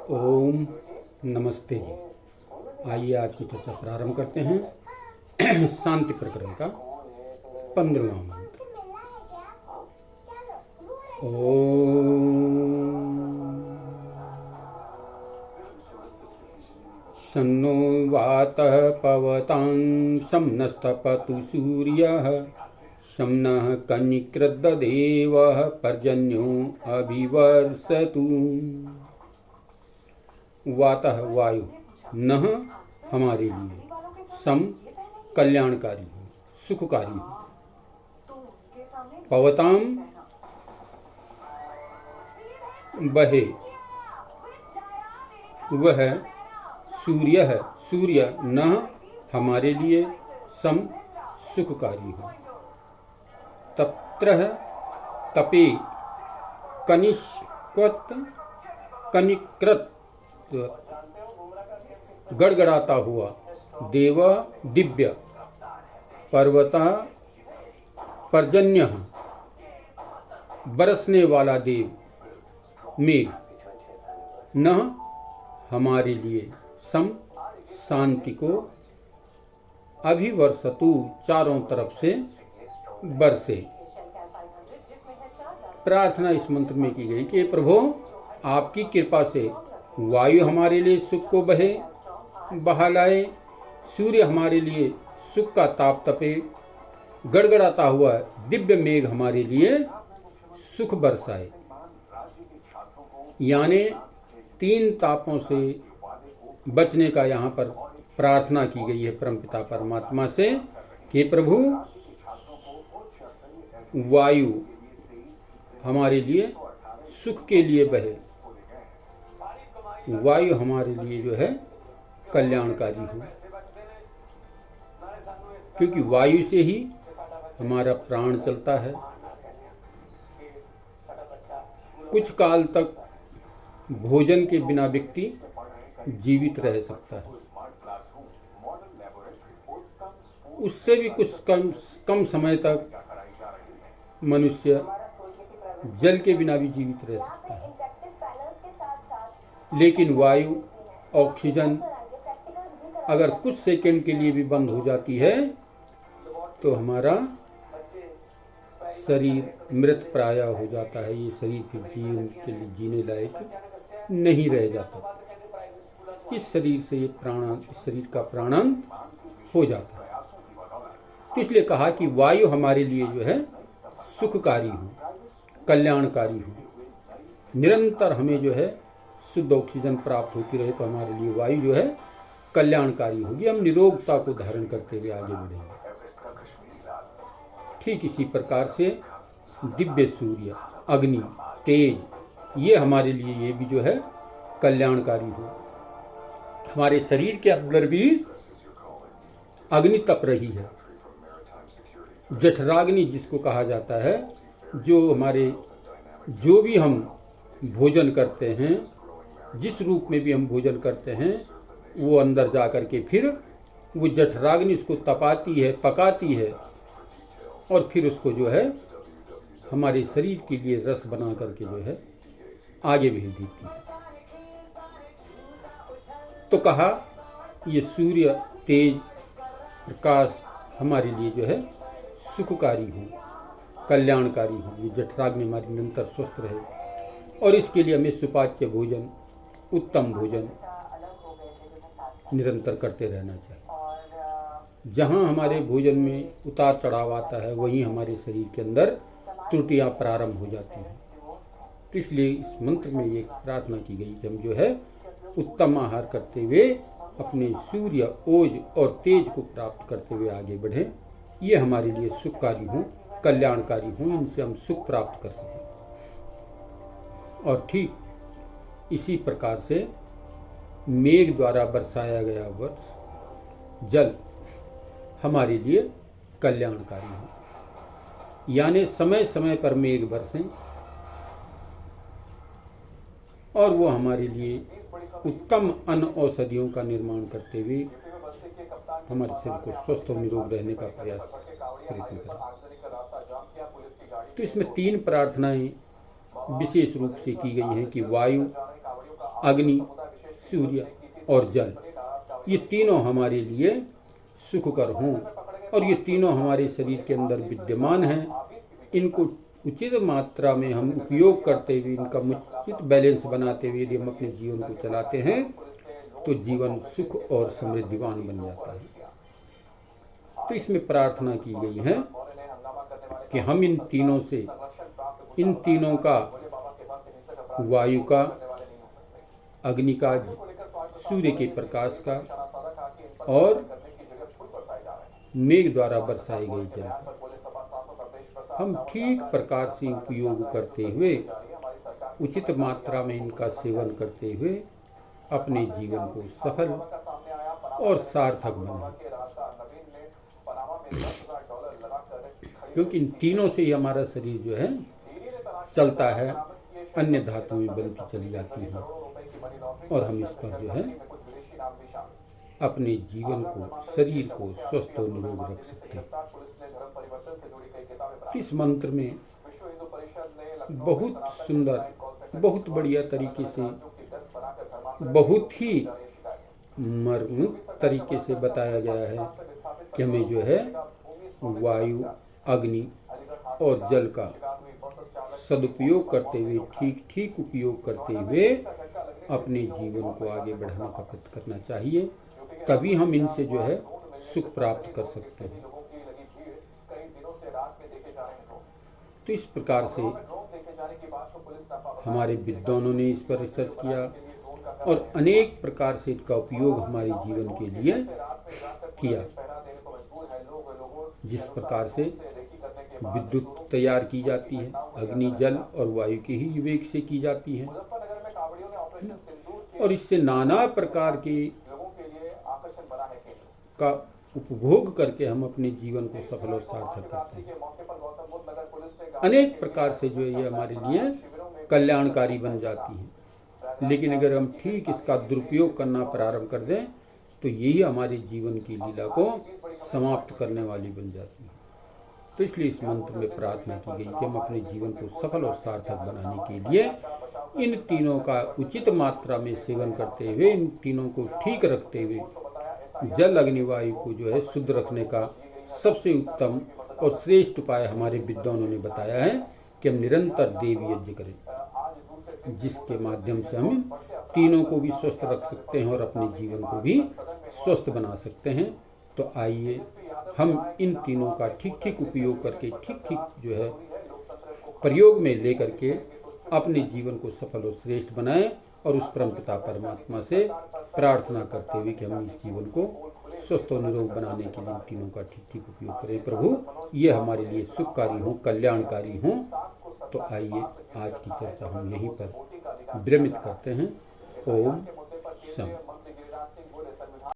ओम नमस्ते। आइए आज की चर्चा प्रारंभ करते हैं। शांति प्रकरण का 15वां मंत्र। ओम शन्नो वातः पवतां शं नस्तपतु सूर्यः शं नः कनिकृद्देवः पर्जन्यो अभिवर्षतु। वातः वायु, नः हमारे लिए, सम कल्याणकारी हो, सुखकारी हो, पवताम बहे, वह सूर्य है, सूर्य नः हमारे लिए, सम सुखकारी हो, तत्र तपे कनिकृत गड़गड़ाता हुआ, देव दिव्य, पर्वतः पर्जन्य बरसने वाला देव, मेघ, नः हमारे लिए, सम शांति को, अभिवर्षतु चारों तरफ से बरसे। प्रार्थना इस मंत्र में की गई कि प्रभु आपकी कृपा से वायु हमारे लिए सुख को बहा लाए, सूर्य हमारे लिए सुख का ताप तपे, गड़गड़ाता हुआ दिव्य मेघ हमारे लिए सुख बरसाए। यानी 3 तापों से बचने का यहाँ पर प्रार्थना की गई है परमपिता परमात्मा से कि प्रभु वायु हमारे लिए सुख के लिए बहे, वायु हमारे लिए जो है कल्याणकारी हो, क्योंकि वायु से ही हमारा प्राण चलता है। कुछ काल तक भोजन के बिना व्यक्ति जीवित रह सकता है, उससे भी कुछ कम समय तक मनुष्य जल के बिना भी जीवित रह सकता है। लेकिन वायु, ऑक्सीजन अगर कुछ सेकंड के लिए भी बंद हो जाती है तो हमारा शरीर मृत प्राय हो जाता है। ये शरीर के जीवन के लिए जीने लायक नहीं रह जाता। इस शरीर से ये इस शरीर का प्राणांत हो जाता है। तो इसलिए कहा कि वायु हमारे लिए जो है सुखकारी हो, कल्याणकारी हो, निरंतर हमें जो है शुद्ध ऑक्सीजन प्राप्त होती रहे तो हमारे लिए वायु जो है कल्याणकारी होगी। हम निरोगता को धारण करते हुए आगे बढ़ेंगे। ठीक इसी प्रकार से दिव्य सूर्य, अग्नि, तेज, ये हमारे लिए ये भी जो है कल्याणकारी हो। हमारे शरीर के अंदर भी अग्नि तप रही है, जठराग्नि जिसको कहा जाता है। जो भी हम भोजन करते हैं, जिस रूप में भी हम भोजन करते हैं, वो अंदर जा कर के फिर वो जठराग्नि उसको तपाती है, पकाती है और फिर उसको जो है हमारे शरीर के लिए रस बना करके जो है आगे भेज देती है। तो कहा ये सूर्य, तेज, प्रकाश हमारे लिए जो है सुखकारी हो, कल्याणकारी हो। ये जठराग्नि हमारी निरंतर स्वस्थ रहे और इसके लिए हमें सुपाच्य भोजन, उत्तम भोजन निरंतर करते रहना चाहिए। जहाँ हमारे भोजन में उतार चढ़ाव आता है वहीं हमारे शरीर के अंदर त्रुटियां प्रारंभ हो जाती हैं। तो इसलिए इस मंत्र में ये प्रार्थना की गई कि हम जो है उत्तम आहार करते हुए अपने सूर्य, ओज और तेज को प्राप्त करते हुए आगे बढ़ें। ये हमारे लिए सुखकारी हों, कल्याणकारी हों, इनसे हम सुख प्राप्त कर सकें। और ठीक इसी प्रकार से मेघ द्वारा बरसाया गया जल हमारे लिए कल्याणकारी हो। यानी समय समय पर मेघ बरसें और वो हमारे लिए उत्तम अन्न औषधियों का निर्माण करते हुए हमारे शरीर को स्वस्थ और निरोग रहने का प्रयत्न करें। तो इसमें 3 प्रार्थनाएं विशेष रूप से की गई हैं कि वायु अग्नि, सूर्य और जल, ये तीनों हमारे लिए सुखकर हों और ये तीनों हमारे शरीर के अंदर विद्यमान हैं। इनको उचित मात्रा में हम उपयोग करते हुए, इनका उचित बैलेंस बनाते हुए यदि हम अपने जीवन को चलाते हैं तो जीवन सुख और समृद्धिवान बन जाता है। तो इसमें प्रार्थना की गई है कि हम इन तीनों का, वायु का, अग्नि का, सूर्य के प्रकाश का और मेघ द्वारा बरसाई गई जल, हम ठीक प्रकार से उपयोग करते हुए, उचित मात्रा में इनका सेवन करते हुए अपने जीवन को सफल और सार्थक बनाएं। क्योंकि इन तीनों से ही हमारा शरीर जो है चलता है, अन्य धातुएं बनती चली जाती हैं और हम इस पर जो है अपने जीवन को, शरीर को स्वस्थ और निरोग रख सकते हैं। इस मंत्र में बहुत सुंदर, बहुत बढ़िया तरीके से, बहुत ही मर्मित तरीके से बताया गया है कि हमें जो है वायु, अग्नि और जल का सदुपयोग करते हुए, ठीक ठीक उपयोग करते हुए अपने जीवन को आगे बढ़ाने का प्रयत्न करना चाहिए। तभी हम इनसे जो है सुख प्राप्त कर सकते हैं। तो इस प्रकार से हमारे विद्वानों ने इस पर रिसर्च किया और अनेक प्रकार से इसका उपयोग हमारे जीवन के लिए किया। जिस प्रकार से विद्युत तैयार की जाती है, अग्नि, जल और वायु के ही विवेक से की जाती है, और इससे नाना प्रकार के का उपभोग करके हम अपने जीवन को सफल और सार्थक करते हैं। अनेक प्रकार से जो है ये हमारे लिए कल्याणकारी बन जाती है। लेकिन अगर हम ठीक इसका दुरुपयोग करना प्रारंभ कर दें तो यही हमारे जीवन की लीला को समाप्त करने वाली बन जाती है। तो इसलिए इस मंत्र में प्रार्थना की गई कि हम अपने जीवन को सफल और सार्थक बनाने के लिए इन तीनों का उचित मात्रा में सेवन करते हुए, इन तीनों को ठीक रखते हुए, जल, अग्नि, वायु को जो है शुद्ध रखने का सबसे उत्तम और श्रेष्ठ उपाय हमारे विद्वानों ने बताया है कि हम निरंतर देव यज्ञ करें, जिसके माध्यम से हम तीनों को भी स्वस्थ रख सकते हैं और अपने जीवन को भी स्वस्थ बना सकते हैं। तो आइए हम इन तीनों का ठीक ठीक उपयोग करके, ठीक ठीक जो है प्रयोग में लेकर के अपने जीवन को सफल और श्रेष्ठ बनाएं और उस परमपिता परमात्मा से प्रार्थना करते हुए कि हम इस जीवन को स्वस्थ और निरोग बनाने के लिए तीनों का ठीक ठीक उपयोग करें। प्रभु ये हमारे लिए सुखकारी हो, कल्याणकारी हो। तो आइए आज की चर्चा हम यहीं पर विरमित करते हैं। ओम शम।